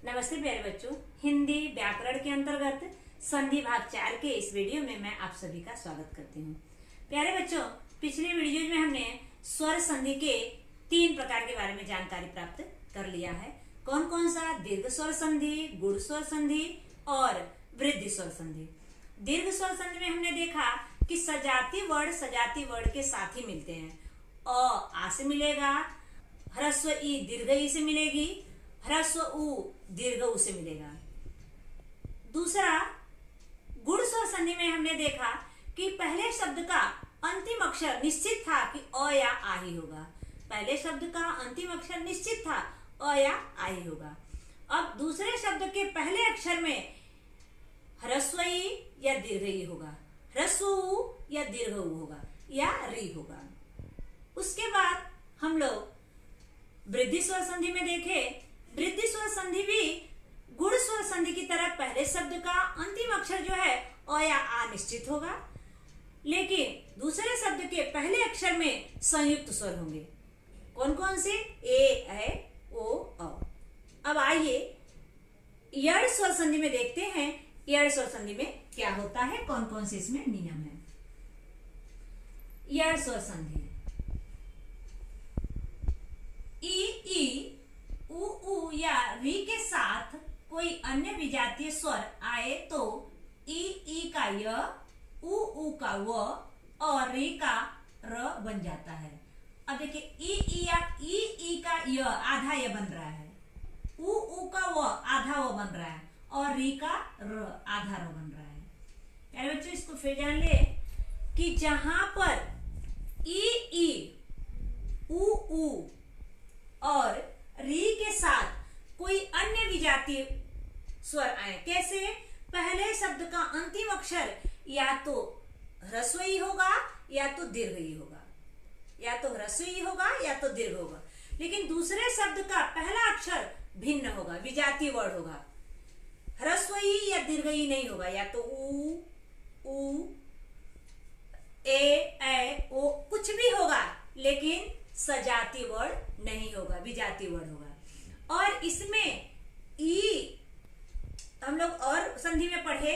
नमस्ते प्यारे बच्चों, हिंदी व्याकरण के अंतर्गत संधि भाग 4 के इस वीडियो में मैं आप सभी का स्वागत करती हूँ। प्यारे बच्चों, पिछले वीडियो में हमने स्वर संधि के 3 प्रकार के बारे में जानकारी प्राप्त कर लिया है। कौन कौन सा? दीर्घ स्वर संधि, गुण स्वर संधि और वृद्धि स्वर संधि। दीर्घ स्वर संधि में हमने देखा कि सजाती वर्ण के साथ ही मिलते हैं। आ से मिलेगा, ह्रस्व ई दीर्घ ई से मिलेगी, ह्रस्व उ दीर्घ उ से मिलेगा। दूसरा, गुण स्वर संधि में हमने देखा कि पहले शब्द का अंतिम अक्षर निश्चित था कि अ या आ ही होगा। पहले शब्द का अंतिम अक्षर निश्चित था, अ या आ ही होगा। अब दूसरे शब्द के पहले अक्षर में ह्रस्व ई या दीर्घ ई होगा, ह्रस्व उ या दीर्घ उ होगा या री होगा। उसके बाद हम लोग वृद्धि स्वर संधि में देखे। वृद्धि स्वर संधि भी गुण स्वर संधि की तरह पहले शब्द का अंतिम अक्षर जो है अ या आ निश्चित होगा, लेकिन दूसरे शब्द के पहले अक्षर में संयुक्त स्वर होंगे। कौन कौन से? ए, ओ, औ। अब आइए यड़ स्वर संधि में देखते हैं यड़ स्वर संधि में क्या होता है, कौन कौन से इसमें नियम है। यड़ स्वर संधि ई, उ या री के साथ कोई अन्य विजातीय स्वर आए तो ई का य, उ का व और री का र बन जाता है। अब देखिए ई का य आधा य बन रहा है, उ का व आधा व बन रहा है और री का र आधा र बन रहा है। प्यारे बच्चों, इसको फिर जान ले कि जहां पर ई, उ और री के साथ कोई अन्य विजातीय स्वर आए, कैसे? पहले शब्द का अंतिम अक्षर या तो ह्रस्व ई होगा या तो दीर्घ ई होगा, या तो ह्रस्व ई होगा या तो दीर्घ होगा, लेकिन दूसरे शब्द का पहला अक्षर भिन्न होगा, विजातीय वर्ण होगा। ह्रस्व ई या दीर्घ ई नहीं होगा, या तो उ, ए, ओ कुछ भी होगा, लेकिन सजाती वर्ण नहीं होगा, विजातीय वर्ण होगा। और इसमें ई हम लोग और संधि में पढ़े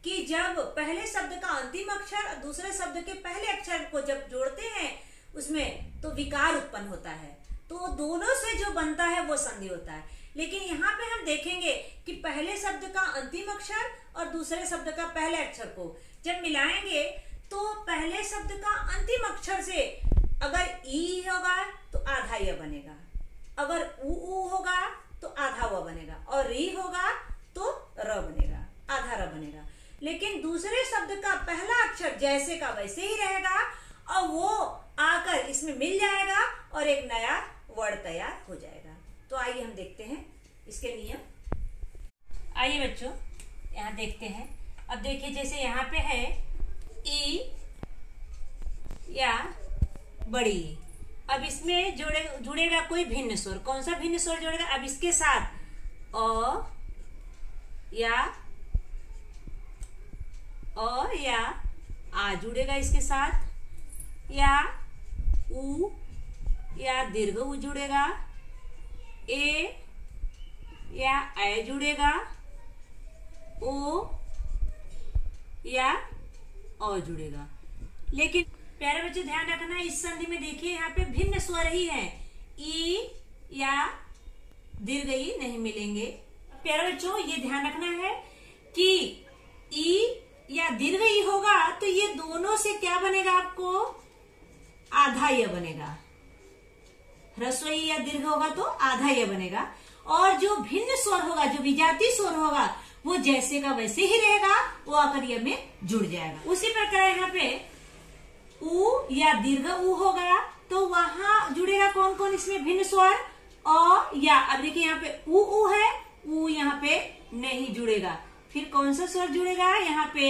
कि जब पहले शब्द का अंतिम अक्षर और दूसरे शब्द के पहले अक्षर को जब जोड़ते हैं उसमें तो विकार उत्पन्न होता है, तो दोनों से जो बनता है वो संधि होता है। लेकिन यहाँ पे हम देखेंगे कि पहले शब्द का अंतिम अक्षर और दूसरे शब्द का पहले अक्षर को जब मिलाएंगे तो पहले शब्द का अंतिम अक्षर से अगर ई होगा तो आधा य बनेगा, अगर उ होगा तो आधा व बनेगा, और री होगा तो र बनेगा, आधा र बनेगा। लेकिन दूसरे शब्द का पहला अक्षर जैसे का वैसे ही रहेगा और वो आकर इसमें मिल जाएगा और एक नया वर्ण तैयार हो जाएगा। तो आइए हम देखते हैं इसके नियम। आइए बच्चों, यहाँ देखते हैं। अब देखिए, जैसे यहाँ पे है ई या बड़ी, अब इसमें जुड़ेगा कोई भिन्न स्वर। कौन सा भिन्न स्वर जुड़ेगा? अब इसके साथ अ या आ जुड़ेगा, इसके साथ या उ या दीर्घ उ जुड़ेगा, ए या ऐ जुड़ेगा, ओ या औ जुड़ेगा। लेकिन प्यारे बच्चे ध्यान रखना, इस संधि में देखिए यहाँ पे भिन्न स्वर ही हैं, ई या दीर्घ ई नहीं मिलेंगे। प्यारे बच्चों, ये ध्यान रखना है कि ई या दीर्घ ई होगा तो ये दोनों से क्या बनेगा? आपको आधा य बनेगा। ह्रस्व ई या दीर्घ होगा तो आधा य बनेगा, और जो भिन्न स्वर होगा, जो विजातीय स्वर होगा, वो जैसे का वैसे ही रहेगा, वो आकर य में जुड़ जाएगा। उसी प्रकार यहाँ पे उ या दीर्घ उ होगा तो वहां जुड़ेगा कौन कौन इसमें भिन्न स्वर? अ या। अब देखिए यहाँ पे उ है, उ यहाँ पे नहीं जुड़ेगा। फिर कौन सा स्वर जुड़ेगा? यहाँ पे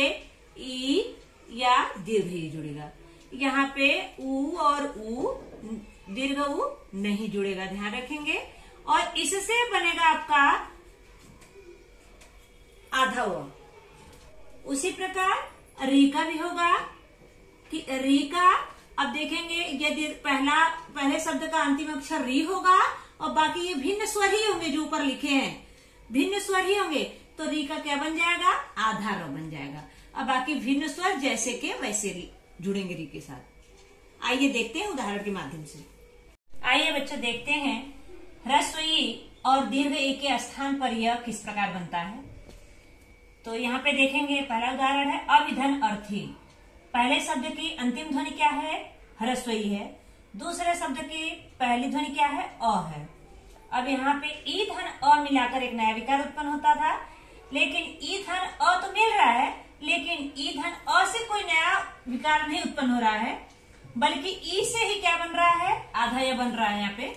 ई या दीर्घ ई जुड़ेगा। यहाँ पे उ और उ दीर्घ उ नहीं जुड़ेगा, ध्यान रखेंगे। और इससे बनेगा आपका आधा व। उसी प्रकार री का भी होगा कि री का, अब देखेंगे यदि पहले शब्द का अंतिम अक्षर री होगा और बाकी ये भिन्न स्वर ही होंगे जो ऊपर लिखे हैं, भिन्न स्वर ही होंगे तो री का क्या बन जाएगा, आधा र बन जाएगा। अब बाकी भिन्न स्वर जैसे के वैसे जुड़ेंगे री के साथ। आइए देखते हैं उदाहरण के माध्यम से। आइए बच्चों देखते हैं ह्रस्व ई और दीर्घ ई के स्थान पर यह किस प्रकार बनता है। तो यहाँ पे देखेंगे पहला उदाहरण है अभिधन अर्थी। पहले शब्द की अंतिम ध्वनि क्या है, ह्रस्व ई है। दूसरे शब्द की पहली ध्वनि क्या है, अ है। अब यहाँ पे ई धन अ मिलाकर एक नया विकार उत्पन्न होता था, लेकिन ई धन अ तो मिल रहा है, लेकिन ई धन अ से कोई नया विकार नहीं उत्पन्न हो रहा है, बल्कि ई से ही क्या बन रहा है, आधा य बन रहा है। यहाँ पे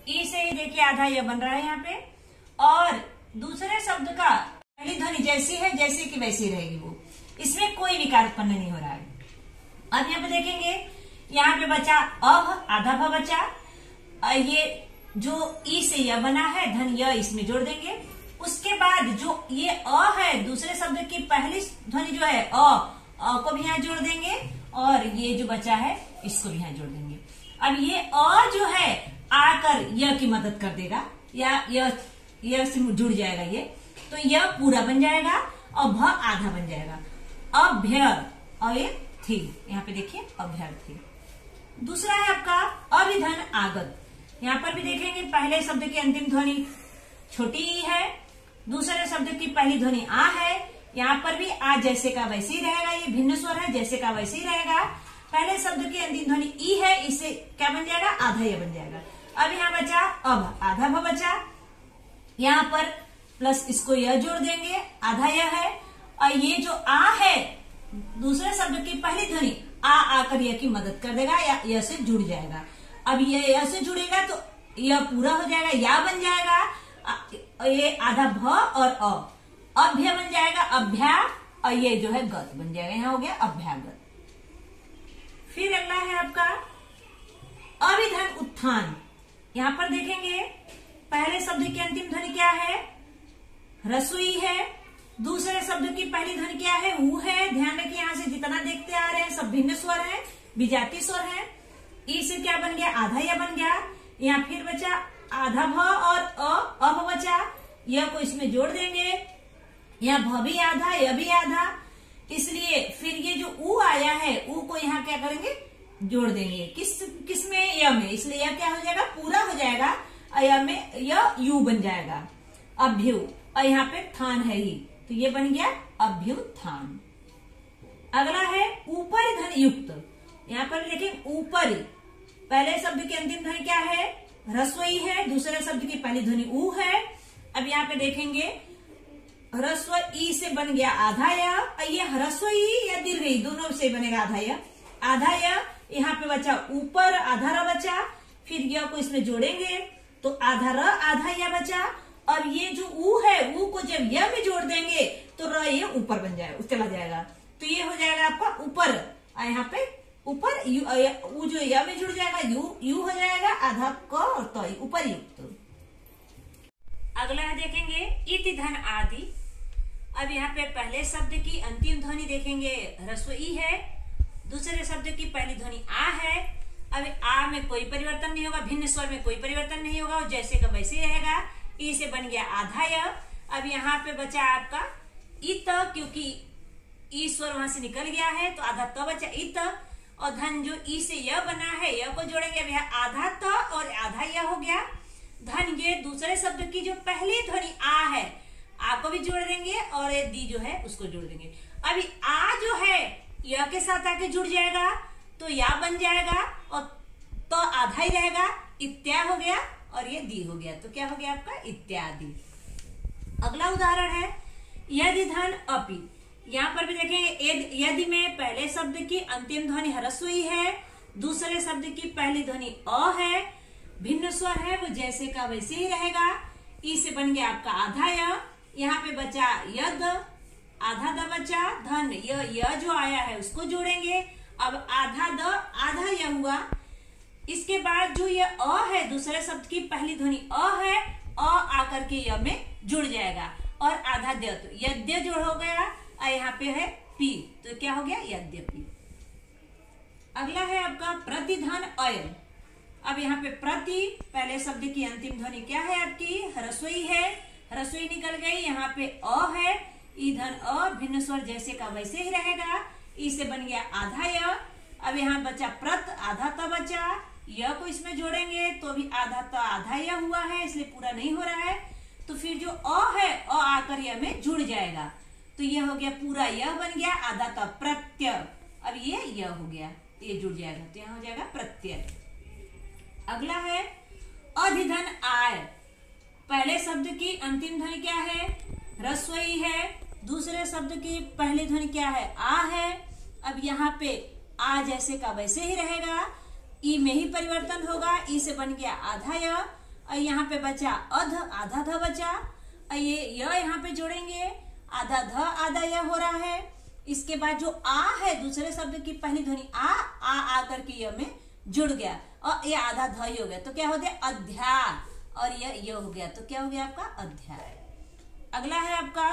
ई से ही देखिए आधा य बन रहा है यहाँ पे। और दूसरे शब्द का पहली ध्वनि जैसी है जैसी की वैसी रहेगी, वो इसमें कोई विकार उत्पन्न नहीं हो रहा है। अब यहाँ पे देखेंगे, यहाँ पे बचा अ, आधा भ बचा। ये जो ई से य बना है, धन य इसमें जोड़ देंगे। उसके बाद जो ये अ है, दूसरे शब्द की पहली ध्वनि जो है अ को भी यहाँ जोड़ देंगे, और ये जो बचा है इसको भी यहाँ जोड़ देंगे। अब ये अ जो है आकर य की मदद कर देगा, या य से जुड़ जाएगा ये, तो यह पूरा बन जाएगा और भ आधा बन जाएगा। अभ्यर, और ये थी, यहाँ पे देखिए अभ्यर्थी। दूसरा है आपका अभिधन आगत। यहाँ पर भी देखेंगे पहले शब्द की अंतिम ध्वनि छोटी ई है, दूसरे शब्द की पहली ध्वनि आ है। यहाँ पर भी आ जैसे का वैसे ही रहेगा, ये भिन्न स्वर है, जैसे का वैसे ही रहेगा। पहले शब्द की अंतिम ध्वनि ई है, इससे क्या बन जाएगा, आधा य बन जाएगा। अब यहाँ बचा अब, आधा भ बचा। यहाँ पर प्लस इसको य जोड़ देंगे, आधा य है। और ये जो आ है, दूसरे शब्द की पहली ध्वनि आ आकर य की मदद कर देगा, या य से जुड़ जाएगा। अब ये य से जुड़ेगा तो यह पूरा हो जाएगा, या बन जाएगा। ये आधा भ और अभ्य बन जाएगा, अभ्या, और ये जो है गत बन जाएगा, यहाँ हो गया अभ्यागत। फिर अगला है आपका अभिधन उत्थान। यहाँ पर देखेंगे पहले शब्द की अंतिम ध्वनि क्या है, ह्रस्व ई है। दूसरे शब्द की पहली ध्वनि क्या है, ऊ है। ध्यान रखिए यहाँ से जितना देखते आ रहे हैं सब भिन्न स्वर है, विजातीय स्वर है। ई से क्या बन गया, आधा य बन गया। यहाँ फिर बचा आधा भ और अब बचा, यह को इसमें जोड़ देंगे। यहाँ भ भी आधा, य भी आधा, इसलिए फिर ये जो ऊ आया है, ऊ को यहाँ क्या करेंगे, जोड़ देंगे। किस में, य में, इसलिए यह क्या हो जाएगा, पूरा हो जाएगा। य में यह यू बन जाएगा, अभ्यु। और यहाँ पे थान है ही, तो ये बन गया अभ्युत्थान। अगला है ऊपर धन युक्त। यहाँ पर देखें ऊपर, पहले शब्द की अंतिम ध्वनि क्या है, ह्रस्व ई है। दूसरे शब्द की पहली ध्वनि ऊ है। अब यहाँ पे देखेंगे ह्रस्व ई से बन गया आधा य। ये ह्रस्व ई या दीर्घ ई दोनों से बनेगा आधा य। आधा य यहाँ पे बचा ऊपर, आधा र बचा। फिर य को इसमें जोड़ेंगे तो आधा र आधा य बचा। और ये जो ऊ है, ऊ को जब य में जोड़ देंगे तो र ये ऊपर बन जाएगा, चला जाएगा। तो ये हो जाएगा आपका ऊपर, यहाँ पे ऊपर ऊ जो य में जुड़ जाएगा, यू हो जाएगा, आधा क और त ऊपर युक्त। अगला है देखेंगे इति धन आदि। अब यहाँ पे पहले शब्द की अंतिम ध्वनि देखेंगे ह्रस्व ई है। दूसरे शब्द की पहली ध्वनि आ है। अब आ में कोई परिवर्तन नहीं होगा, भिन्न स्वर में कोई परिवर्तन नहीं होगा, और जैसे का वैसे रहेगा। ई से बन गया आधा य। अब यहाँ पे बचा आपका इत, क्योंकि ई स्वर वहां से निकल गया है तो आधा त बचा इत। और धन जो ई से य बना है, य को जोड़ेंगे। अब यहाँ आधा त और आधा य हो गया। धन ये दूसरे शब्द की जो पहली ध्वनि आ है, आ को भी जोड़ देंगे, और ये दी जो है उसको जोड़ देंगे। अभी आ जो है य के साथ आके जुड़ जाएगा तो या बन जाएगा, और तो आधा ही रहेगा, इत्या हो गया, और ये दी हो गया। तो क्या हो गया आपका इत्यादि। अगला उदाहरण है यदि धन अपि। यहाँ पर भी देखेंगे यदि में पहले शब्द की अंतिम ध्वनि ह्रस्व ई है। दूसरे शब्द की पहली ध्वनि अ है, भिन्न स्वर है, वो जैसे का वैसे ही रहेगा। ई से बन गया आपका आधा य। यहाँ पे बचा यद, आधा द बचा। धन य जो आया है उसको जोड़ेंगे। अब आधा द आधा य हुआ। इसके बाद जो ये अ है, दूसरे शब्द की पहली ध्वनि अ है, अ आकर के य में जुड़ जाएगा, और आधा द, तो यद्य जोड़ हो गया। यहाँ पे है पी, तो क्या हो गया यद्यपि। अगला है आपका प्रतिधन अयन। अब यहाँ पे प्रति, पहले शब्द की अंतिम ध्वनि क्या है आपकी? ह्रस्वई है, ह्रस्वई निकल गई। यहाँ पे अ है, ईधन अ, भिन्न स्वर जैसे का वैसे ही रहेगा। ई से बन गया आधा य। अब यहाँ बचा प्रत, आधा त बचा। य को इसमें जोड़ेंगे तो भी आधा त आधा य हुआ है, इसलिए पूरा नहीं हो रहा है। तो फिर जो अ है, अ आकर य में जुड़ जाएगा, तो ये हो गया पूरा य बन गया, आधा त प्रत्यय। अब ये य हो गया, ये जुड़ जाएगा, तो यहाँ हो जाएगा प्रत्यय। अगला है अधिधन आय। पहले शब्द की अंतिम ध्वनि क्या है? ह्रस्वई है। दूसरे शब्द की पहली ध्वनि क्या है? आ है। अब यहाँ पे आ जैसे का वैसे ही रहेगा, ई में ही परिवर्तन होगा। ई से बन गया आधा य, और यहाँ पे बचा अध, आधा ध बचा। ये य यहाँ पे जोड़ेंगे, आधा ध आधा य हो रहा है। इसके बाद जो आ है, दूसरे शब्द की पहली ध्वनि आ करके य में जुड़ गया, और ये आधा ध ही हो गया, तो क्या हो गया? अध्याय। और ये हो गया, तो क्या हो गया आपका? अध्याय। अगला है आपका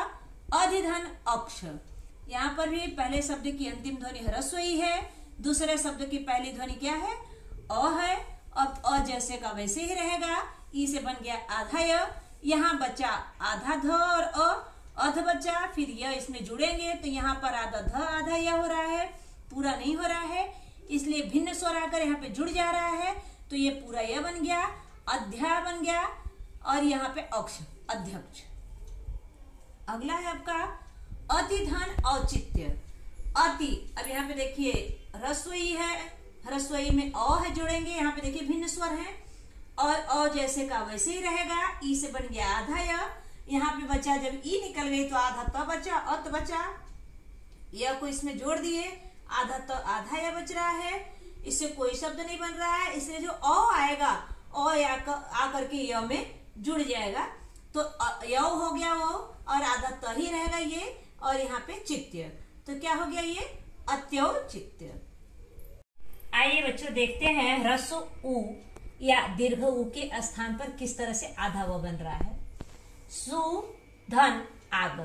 अधिधन अक्ष। यहाँ पर भी पहले शब्द की अंतिम ध्वनि ह्रस्वई है, दूसरे शब्द की पहली ध्वनि क्या है? अ है। अब अ जैसे का वैसे ही रहेगा। ई से बन गया आधा य, यहाँ बचा आधा ध और अध बचा। फिर य इसमें जुड़ेंगे तो यहाँ पर आधा ध आधा य हो रहा है, पूरा नहीं हो रहा है, इसलिए भिन्न स्वर आकर यहाँ पे जुड़ जा रहा है, तो ये पूरा य बन गया, अध्याय बन गया। और यहाँ पे अक्ष, अध्यक्ष। अगला है आपका अतिधन औचित्य। अति, अब यहाँ पे देखिए ह्रस्वई है, ह्रस्वई में अ है जोड़ेंगे, यहाँ पे देखिए भिन्न स्वर है, और अ जैसे का वैसे ही रहेगा। ई से बन गया आधा य, यहाँ पे बचा, जब ई निकल गई तो आधा त बचा, अत बचा। य को इसमें जोड़ दिए, आधा त आधा य बच रहा है, इससे कोई शब्द नहीं बन रहा है, इसलिए जो अ आएगा, अ आकर के य में जुड़ जाएगा, तो य हो गया वो, और आधा त ही रहेगा ये, और यहाँ पे चित्य, तो क्या हो गया? ये अत्यौचित्य। आइए बच्चों देखते हैं ह्रस्व उ या दीर्घ उ के स्थान पर किस तरह से आधा व बन रहा है। सु धन आग।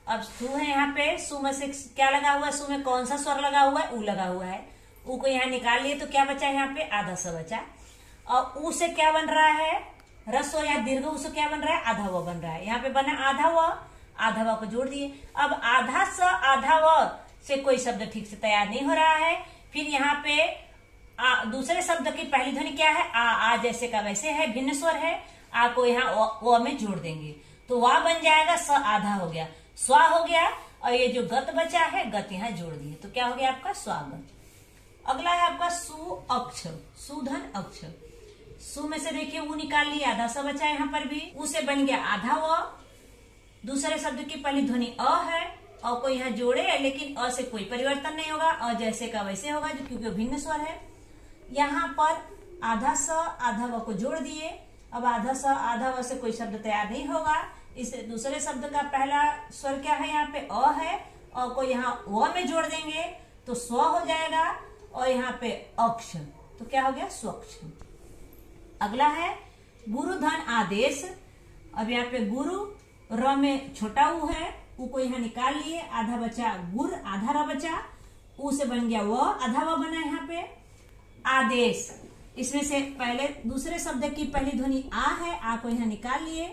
अब सु है, यहाँ पे सु में से क्या लगा हुआ है? सु में कौन सा स्वर लगा हुआ है? उ लगा हुआ है। उ को यहाँ निकाल लिए तो क्या बचा? यहाँ पे आधा सा बचा। और उ से क्या बन रहा है? ह्रस्व या दीर्घ उ से क्या बन रहा है? आधा व बन रहा है। यहाँ पे बना आधा व, आधा व को जोड़ दिए। अब आधा स आधा व से कोई शब्द ठीक से तैयार नहीं हो रहा है। फिर यहाँ पे दूसरे शब्द की पहली ध्वनि क्या है? आ जैसे का वैसे है, भिन्न स्वर है। आ को यहाँ व में जोड़ देंगे तो वा बन जाएगा, स आधा हो गया, स्वा हो गया, और ये जो गत बचा है, गत यहाँ जोड़ दिए, तो क्या हो गया आपका? स्वागत। अगला है आपका सु अक्ष, सुधन अक्ष। सु में से देखिए उ निकाल लिया, आधा सा बचा यहाँ पर भी। उ से बन गया आधा व, दूसरे शब्द की पहली ध्वनि अ है, अ को यहाँ जोड़े, लेकिन अ से कोई परिवर्तन नहीं होगा, अ जैसे का वैसे होगा, जो क्योंकि भिन्न स्वर है। यहाँ पर आधा स आधा व को जोड़ दिए। अब आधा स आधा व से कोई शब्द तैयार नहीं होगा, इस दूसरे शब्द का पहला स्वर क्या है? यहाँ पे अ है, अ को यहाँ व में जोड़ देंगे तो स्व हो जाएगा, और यहाँ पे अक्ष, तो क्या हो गया? स्वक्ष। अगला है गुरु धन आदेश। अब यहाँ पे गुरु, र में छोटा उ है, उ को यहाँ निकाल लिए, आधा बचा गुर, आधा र बचा। उ से बन गया व, आधा व बना यहाँ पे। आदेश, इसमें से पहले दूसरे शब्द की पहली ध्वनि आ है, आ को यहाँ निकाल लिए।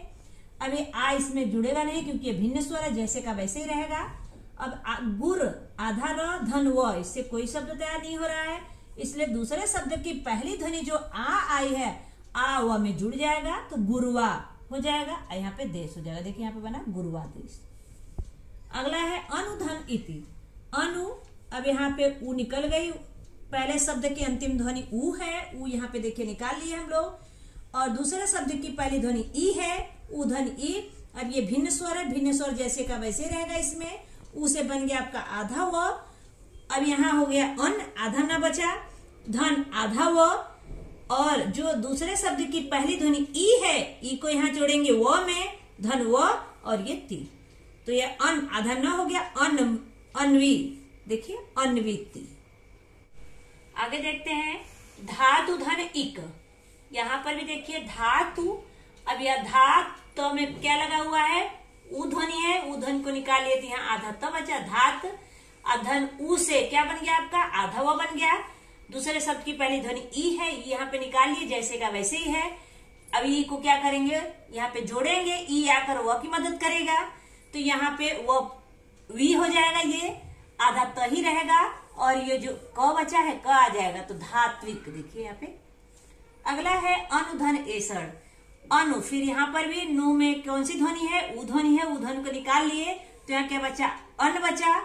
अब ये आ इसमें जुड़ेगा नहीं क्योंकि ये भिन्न स्वर है, जैसे का वैसे ही रहेगा। अब गुर, आधा र धन व, इससे कोई शब्द तैयार नहीं हो रहा है, इसलिए दूसरे शब्द की पहली ध्वनि जो आ आई है, आ व में जुड़ जाएगा तो गुरुआ हो जाएगा, यहाँ पे देश हो जाएगा। देखिए यहाँ पे बना गुरुआ देश। अगला है अनुधन इति। अनु, अब यहाँ पे उ निकल गई, पहले शब्द की अंतिम ध्वनि उ है, उ यहाँ पे देखिए निकाल लिए हम लोग, और दूसरे शब्द की पहली ध्वनि ई है, उ धन ई। अब ये भिन्न स्वर है, भिन्न स्वर जैसे का वैसे रहेगा। इसमें उ से बन गया आपका आधा व। अब यहाँ हो गया अन, आधा न बचा, धन आधा व, और जो दूसरे शब्द की पहली ध्वनि ई है, ई को यहाँ जोड़ेंगे व में, धन व, और ये ती, तो ये अन आधा न हो गया, अन अन्वी। देखिए अन्विति। आगे देखते हैं धातु धन इक। यहाँ पर भी देखिए धातु, अब यह धात में क्या लगा हुआ है? उ ध्वनि है, उ ध्वनि को निकाल लिए तो यहाँ आधा त बचा, धात। अधन उ से क्या बन गया आपका? आधा व बन गया। दूसरे शब्द की पहली ध्वनि ई है, ई यहाँ पे निकाल लिए, जैसे का वैसे ही है। अब ई को क्या करेंगे, यहाँ पे जोड़ेंगे, ई आकर व की मदद करेगा, तो यहाँ पे वो वी हो जाएगा, ये आधा त ही रहेगा, और ये जो क बचा है क आ जाएगा, तो धात्विक। देखिए यहाँ पे अगला है अनुधन एसड़, अनु, फिर यहाँ पर भी नु में कौन सी ध्वनि है, उ ध्वनि है, उ ध्वनि को निकाल लिए, तो यहाँ क्या बचा, अन बचा,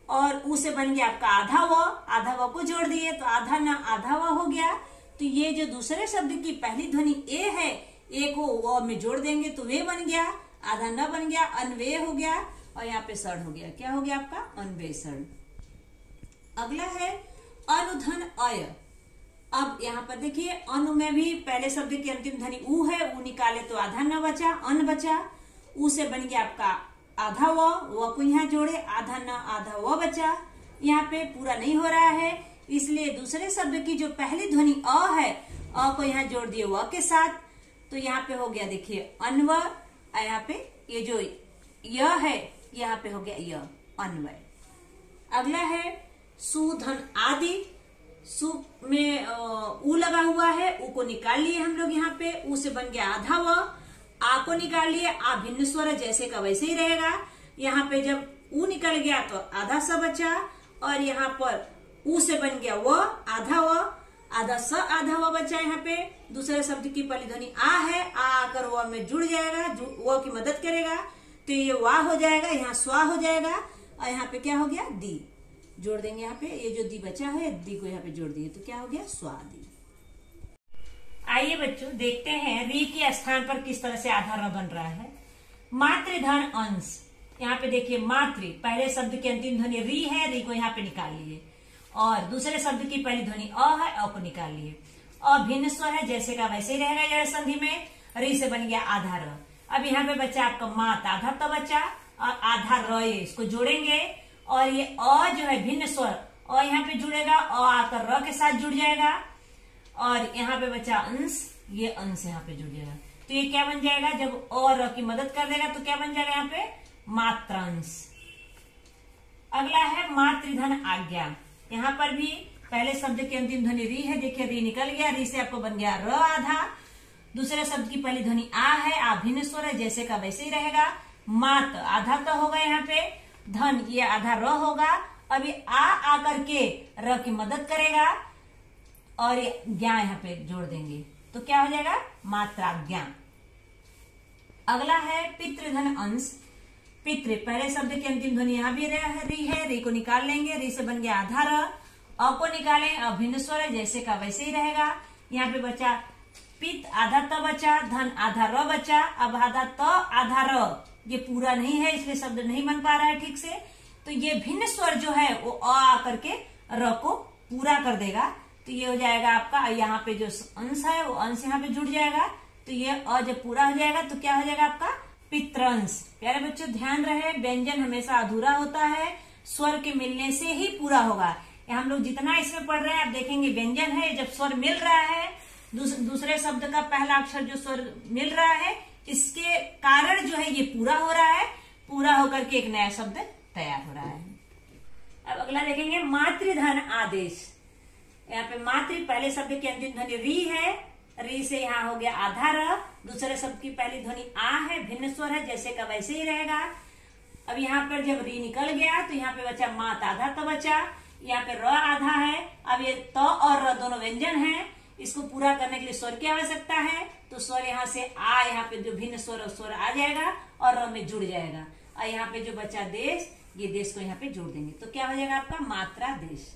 और उ से बन गया आपका आधा व, आधा व को जोड़ दिए तो आधा न आधा व हो गया। तो ये जो दूसरे शब्द की पहली ध्वनि ए है, ए को व में जोड़ देंगे तो वे बन गया, आधा न बन गया, अनवे हो गया, और यहाँ पे सड़ हो गया, क्या हो गया आपका, अनवेषण। अगला है अनुधन अय। अब यहाँ पर देखिए अनु में भी पहले शब्द की अंतिम ध्वनि उ है, उ निकाले तो आधा न बचा, अन बचा, उ से बन गया आपका आधा व को यहाँ जोड़े, आधा न आधा व बचा, यहाँ पे पूरा नहीं हो रहा है, इसलिए दूसरे शब्द की जो पहली ध्वनि अ है, अ को यहाँ जोड़ दिए व के साथ, तो यहाँ पे हो गया देखिए अनव, यहाँ पे ये जो य है यहाँ पे हो गया य, अन्वय। अगला है सुधन आदि, सु में उ लगा हुआ है, उ को निकाल लिए हम लोग, यहाँ पे उ से बन गया आधा व, आ को निकाल लिए, आ भिन्न स्वर है, जैसे का वैसे ही रहेगा। यहाँ पे जब उ निकल गया तो आधा स बचा, और यहाँ पर उ से बन गया व, आधा स आधा व बचा। यहाँ पे दूसरे शब्द की पहली ध्वनि आ है, आ आकर व में जुड़ जाएगा, व की मदद करेगा, तो ये वा हो जाएगा, यहाँ स्वा हो जाएगा, और यहाँ पे क्या हो गया, दी, जोड़ देंगे यहाँ पे, ये जो दी बचा है दी को यहाँ पे जोड़ दिए तो क्या हो गया, स्वादी। आइए बच्चों देखते हैं री के स्थान पर किस तरह से आधार बन रहा है। मातृधन अंश, यहाँ पे देखिए मातृ, पहले शब्द की अंतिम ध्वनि री है, री को यहाँ पे निकाल लिए, और दूसरे शब्द की पहली ध्वनि अ है, अ को निकाल लिए, और भिन्न स्वर है, जैसे का वैसे ही रहेगा जड़ संधि में, री से बन गया आधा र। अब यहाँ पे बच्चा आपका मात, आधा त बचा, और आधा र, इसको जोड़ेंगे, और ये अ जो है भिन्न स्वर, अ यहाँ पे जुड़ेगा, अ आकर र के साथ जुड़ जाएगा, और यहाँ पे बचा अंश, ये अंश यहाँ पे जुड़ जाएगा, तो ये क्या बन जाएगा, जब अ र की मदद कर देगा तो क्या बन जाएगा यहाँ पे, मात्रांश। अगला है मातृधन आज्ञा, यहाँ पर भी पहले शब्द की अंतिम ध्वनि री है, देखिए री निकल गया, री से आपको बन गया र आधा, दूसरे शब्द की पहली ध्वनि आ है, आ भिन्न स्वर है, जैसे का वैसे ही रहेगा, मात आधा तो होगा, यहाँ पे धन ये आधा र होगा, अभी आ आकर के र की मदद करेगा, और ये ज्ञा यहाँ पे जोड़ देंगे तो क्या हो जाएगा, मात्राज्ञा। अगला है पितृधन अंश, पितृ, पहले शब्द की अंतिम ध्वनि यहाँ भी री है, री को निकाल लेंगे, री से बन गया आधा र, अ को निकालें, अभिन्न स्वर है, जैसे का वैसे ही रहेगा। यहाँ पे बचा पित, आधा त बचा, धन आधा र बचा, अब आधा त आधा र, ये पूरा नहीं है इसलिए शब्द नहीं बन पा रहा है ठीक से, तो ये भिन्न स्वर जो है वो अ आकर के र को पूरा कर देगा, तो ये हो जाएगा आपका, यहाँ पे जो अंश है वो अंश यहाँ पे जुड़ जाएगा, तो ये अ जब पूरा हो जाएगा तो क्या हो जाएगा आपका, पितृंश। प्यारे बच्चों ध्यान रहे, व्यंजन हमेशा अधूरा होता है, स्वर के मिलने से ही पूरा होगा। हम लोग जितना इसमें पढ़ रहे हैं आप देखेंगे व्यंजन है, जब स्वर मिल रहा है, दूसरे शब्द का पहला अक्षर जो स्वर मिल रहा है, इसके कारण जो है ये पूरा हो रहा है, पूरा होकर के एक नया शब्द तैयार हो रहा है। अब अगला देखेंगे मातृधन आदेश, यहाँ पे मातृ, पहले शब्द की अंतिम ध्वनि री है, री से यहाँ हो गया आधा र, दूसरे शब्द की पहली ध्वनि आ है, भिन्न स्वर है, जैसे का वैसे ही रहेगा। अब यहाँ पर जब री निकल गया तो यहाँ पे बचा मात, आधा त बचा, यहाँ पे र आधा है। अब ये त और र दोनों व्यंजन है, इसको पूरा करने के लिए स्वर की आवश्यकता है, तो स्वर यहाँ से आ, यहाँ पे जो भिन्न स्वर स्वर आ जाएगा और र में जुड़ जाएगा, और यहाँ पे जो बचा देश, ये देश को यहाँ पे जोड़ देंगे तो क्या हो जाएगा आपका, मात्रा देश।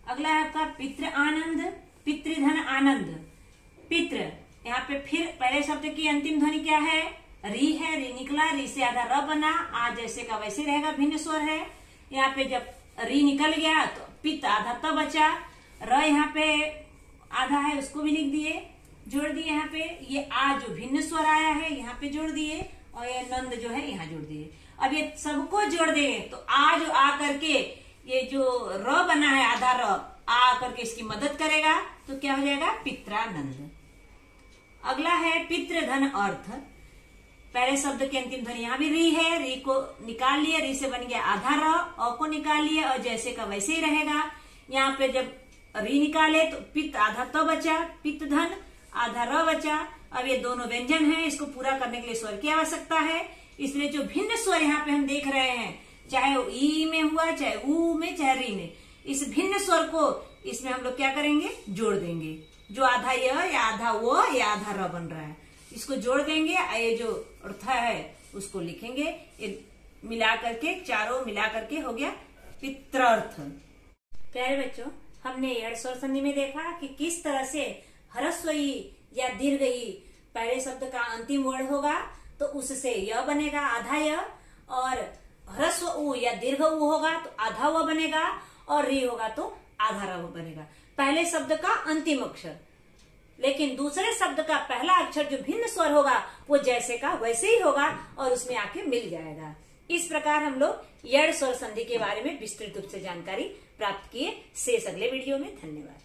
अगला है आपका पितृ आनंद, पितृधन आनंद, पितृ, यहाँ पे फिर पहले शब्द की अंतिम ध्वनि क्या है, री है, री निकला, री से आधा र बना, आ जैसे का वैसे रहेगा, भिन्न स्वर है। यहाँ पे जब री निकल गया तो पित, आधा त बचा, र यहाँ पे आधा है उसको भी लिख दिए, जोड़ दिए, यहाँ पे ये आ जो भिन्न स्वर आया है यहाँ पे जोड़ दिए, और ये नंद जो है यहाँ जोड़ दिए। अब ये सबको जोड़ देंगे तो आ जो आ करके ये जो र बना है आधा र, आ करके इसकी मदद करेगा तो क्या हो जाएगा, पित्रानंद। अगला है पितृधन अर्थ, पहले शब्द की अंतिम ध्वनि यहाँ भी री है, री को निकाल लिए, री से बन गया आधा र, अ को निकाल लिए, और जैसे का वैसे ही रहेगा। यहाँ पे जब री निकाले तो पित्त आधा तो बचा, पित्त धन आधा र बचा। अब ये दोनों व्यंजन हैं, इसको पूरा करने के लिए स्वर की आवश्यकता है। इसलिए जो भिन्न स्वर यहाँ पे हम देख रहे हैं, चाहे वो ई में हुआ, चाहे ऊ में, चाहे री में, इस भिन्न स्वर को इसमें हम लोग क्या करेंगे, जोड़ देंगे। जो आधा य या आधा वो या आधा र बन रहा है, इसको जोड़ देंगे। ये जो अर्थ है उसको लिखेंगे, ये मिला करके, चारों मिला करके हो गया पित्रार्थ। प्यारे बच्चों, हमने यड़ स्वर संधि में देखा कि किस तरह से ह्रस्व ई या दीर्घ ई पहले शब्द का अंतिम वर्ण होगा तो उससे य बनेगा आधा य, और ह्रस्व उ या दीर्घ उ होगा तो आधा व बनेगा, और री होगा तो आधा र बनेगा। पहले शब्द का अंतिम अक्षर, लेकिन दूसरे शब्द का पहला अक्षर जो भिन्न स्वर होगा वो जैसे का वैसे ही होगा और उसमें आके मिल जाएगा। इस प्रकार हम लोग यड़ स्वर संधि के बारे में विस्तृत रूप से जानकारी प्राप्त किए। शेष अगले वीडियो में। धन्यवाद।